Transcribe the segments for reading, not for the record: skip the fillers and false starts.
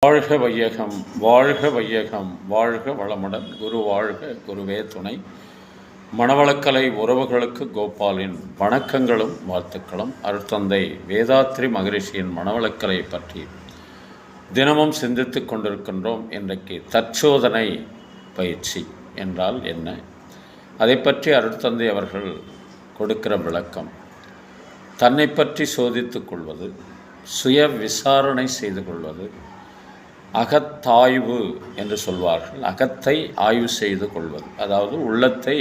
வாழ்க வையகம், வாழ்க வையகம், வாழ்க வளமுடன். குரு வாழ்க, குருவே துணை. மணவளக்கலை உறவுகளுக்கு கோபாலின் வணக்கங்களும் வாழ்த்துக்களும். அருட்தந்தை வேதாத்ரி மகரிஷியின் மணவளக்கலை பற்றி தினமும் சிந்தித்து கொண்டிருக்கின்றோம். இன்றைக்கு தற்சோதனை பயிற்சி என்றால் என்ன, அதை பற்றி அருட்தந்தை அவர்கள் கொடுக்கிற விளக்கம். தன்னை பற்றி சோதித்து கொள்வது, சுய விசாரணை செய்து கொள்வது, அகத்தாய்வு என்று சொல்வார்கள். அகத்தை ஆய்வு செய்து கொள்வது, அதாவது உள்ளத்தை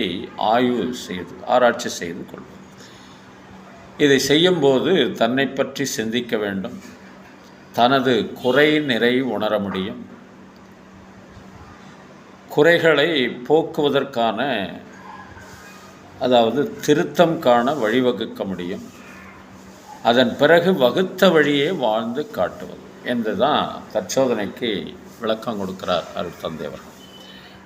ஆய்வு செய்து ஆராய்ச்சி செய்து கொள்வது. இதை செய்யும்போது தன்னை பற்றி சிந்திக்க வேண்டும். தனது குறை நிறை உணர முடியும். குறைகளை போக்குவதற்கான, அதாவது திருத்தம் காண வழிவகுக்க முடியும். அதன் பிறகு வகுத்த வழியே வாழ்ந்து காட்டுவது என்றுதான் தற்சோதனைக்கு விளக்கம் கொடுக்கிறார் அருட்தந்தை அவர்கள்.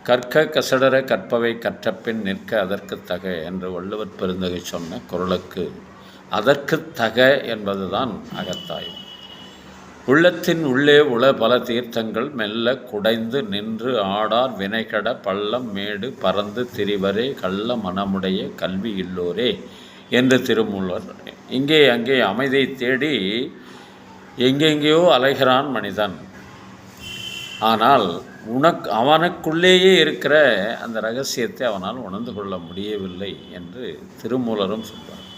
கற்க கசடர கற்பவை கற்றப்பின் நிற்க அதற்கு தக என்று வள்ளுவர் பெருந்தகை சொன்ன குறளுக்கு அதற்கு தக என்பதுதான் அகத்தாய்வு. உள்ளத்தின் உள்ளே உள பல தீர்த்தங்கள் மெல்ல குடைந்து நின்று ஆடார் வினைகட பள்ளம் மேடு பறந்து திரிவரே கள்ள மனமுடைய கல்வி இல்லோரே என்று திருமூலர். இங்கே அங்கே அமைதியை தேடி எங்கெங்கேயோ அலைகிறான் மனிதன். ஆனால் அவனுக்குள்ளேயே இருக்கிற அந்த ரகசியத்தை அவனால் உணர்ந்து கொள்ள முடியவில்லை என்று திருமூலரும் சொல்வார்.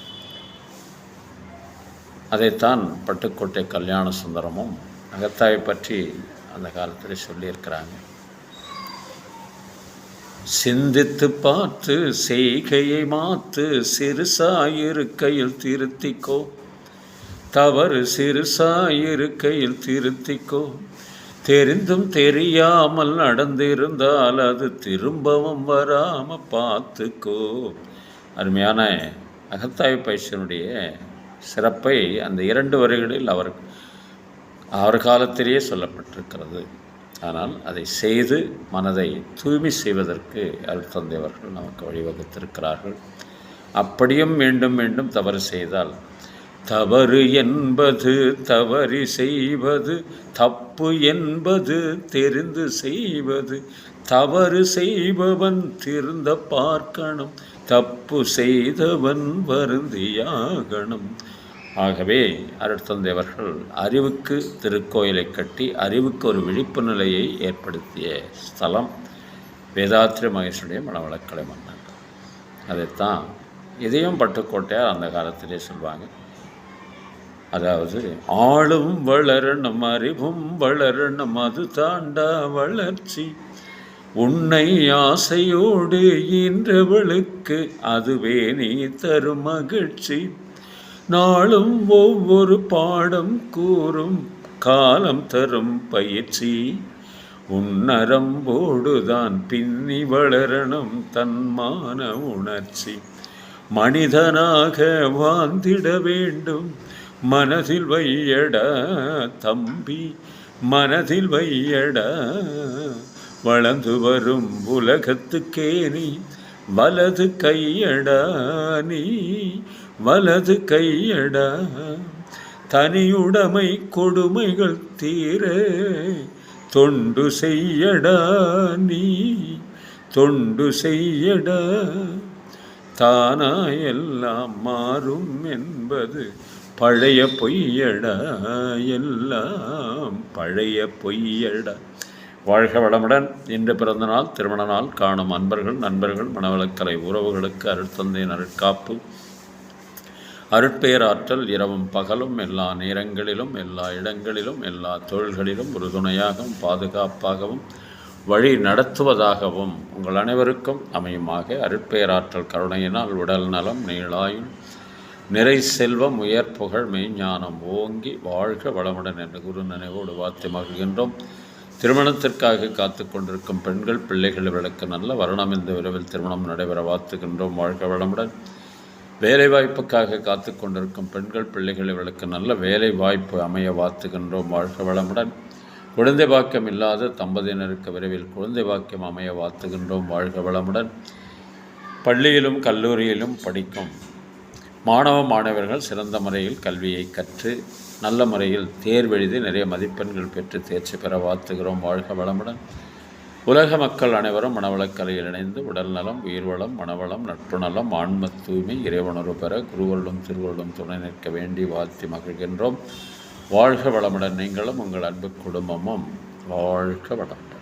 அதைத்தான் பட்டுக்கோட்டை கல்யாண சுந்தரமும் அகத்தாயை பற்றி அந்த காலத்தில் சொல்லியிருக்கிறாங்க. சிந்தித்து பார்த்து செய்கையை மாத்து, சிறுசாயிருக்கையில் திருத்திக்கோ, தவறு சிறுசாயிருக்கையில் திருத்திக்கோ, தெரிந்தும் தெரியாமல் நடந்திருந்தால் அது திரும்பவும் வராம பார்த்துக்கோ. அருமையான அகத்தாய்வு பயிற்சியினுடைய சிறப்பை அந்த 2 வரிகளில் அவர் காலத்திலேயே சொல்லப்பட்டிருக்கிறது. ஆனால் அதை செய்து மனதை தூய்மை செய்வதற்கு அருட்தந்தை அவர்கள் நமக்கு வழிவகுத்திருக்கிறார்கள். அப்படியும் மீண்டும் மீண்டும் தவறு செய்தால், தவறு என்பது தவறி செய்வது, தப்பு என்பது தெரிந்து செய்வது, தவறு செய்பவன் திருந்த பார்க்கணும், தப்பு செய்தவன் வருந்தியாகணும். ஆகவே அருட்தந்தை அவர்கள் அறிவுக்கு திருக்கோயிலை கட்டி அறிவுக்கு ஒரு விழிப்பு நிலையை ஏற்படுத்திய ஸ்தலம் வேதாத்ரி மகேஷனுடைய மணவளக்கலை மன்னர். அதைத்தான் இதையும் பட்டுக்கோட்டையார் அந்த காலத்திலே சொல்வாங்க. அதாவது ஆளும் வளரணும், அறிவும் வளரணும், அது தாண்டா வளர்ச்சி, உன்னை ஆசையோடு ஈன்றவளுக்கு அதுவே நீ தரும் மகிழ்ச்சி, நாளும் ஒவ்வொரு பாடம் கூறும் காலம் தரும் பயிற்சி, உன்னரம்போடுதான் பின்னி வளரணும் தன்மான உணர்ச்சி, மனிதனாக வாழ்ந்திட வேண்டும் மனதில் வையடா தம்பி, மனதில் வையடா, வளர்ந்து வரும் உலகத்துக்கே நீ வலது கையடா, நீ வலது கையடா, தனியுடைமை கொடுமைகள் தீர தொண்டு செய்யடா, நீ தொண்டு செய்யடா, தானாயெல்லாம் மாறும் என்பது பழைய பொய்யடா, எல்லாம் பழைய பொய்யடா. வாழ்க வளமுடன். இன்று பிறந்த நாள், திருமண நாள் காணும் அன்பர்கள், நண்பர்கள், மணவளக்கலை உறவுகளுக்கு அருட்தந்தையின் அருட்காப்பு, அருட்பேராற்றல் இரவும் பகலும் எல்லா நேரங்களிலும் எல்லா இடங்களிலும் எல்லா தொழில்களிலும் உறுதுணையாகவும் பாதுகாப்பாகவும் வழி நடத்துவதாகவும் உங்கள் அனைவருக்கும் அமையுமாக. அருட்பேராற்றல் கருணையினால் உடல் நலம், நீளாயுள், நிறை செல்வம், உயர் புகழ், மெய்ஞானம் ஓங்கி வாழ்க வளமுடன் என்று குரு நினைவோடு வாழ்த்து மகிழ்கின்றோம். திருமணத்திற்காக காத்து கொண்டிருக்கும் பெண்கள், பிள்ளைகள் இவர்களுக்கு நல்ல வருணம் இந்த விரைவில் திருமணம் நடைபெற வாழ்த்துகின்றோம். வாழ்க வளமுடன். வேலைவாய்ப்புக்காக காத்து கொண்டிருக்கும் பெண்கள், பிள்ளைகள் இவர்களுக்கு நல்ல வேலை வாய்ப்பு அமைய வாழ்த்துகின்றோம். வாழ்க வளமுடன். குழந்தை பாக்கியம் இல்லாத தம்பதியினருக்கு விரைவில் குழந்தை பாக்கியம் அமைய வாழ்த்துகின்றோம். வாழ்க வளமுடன். பள்ளியிலும் கல்லூரியிலும் படிக்கும் மாணவர்கள் சிறந்த முறையில் கல்வியை கற்று நல்ல முறையில் தேர்வெழுதி நிறைய மதிப்பெண்கள் பெற்று தேர்ச்சி பெற வாழ்த்துகிறோம். வாழ்க வளமுடன். உலக மக்கள் அனைவரும் மனவளக்கலையில் இணைந்து உடல் நலம், உயிர் வளம், மனவளம், நட்பு நலம், ஆன்ம தூய்மை, இறைவனுறு பெற குருவருளும் திருவருளும் துணை நிற்க வேண்டி வாழ்த்தி மகிழ்கின்றோம். வாழ்க வளமுடன். நீங்களும் உங்கள் அன்பு குடும்பமும் வாழ்க வளமுடன்.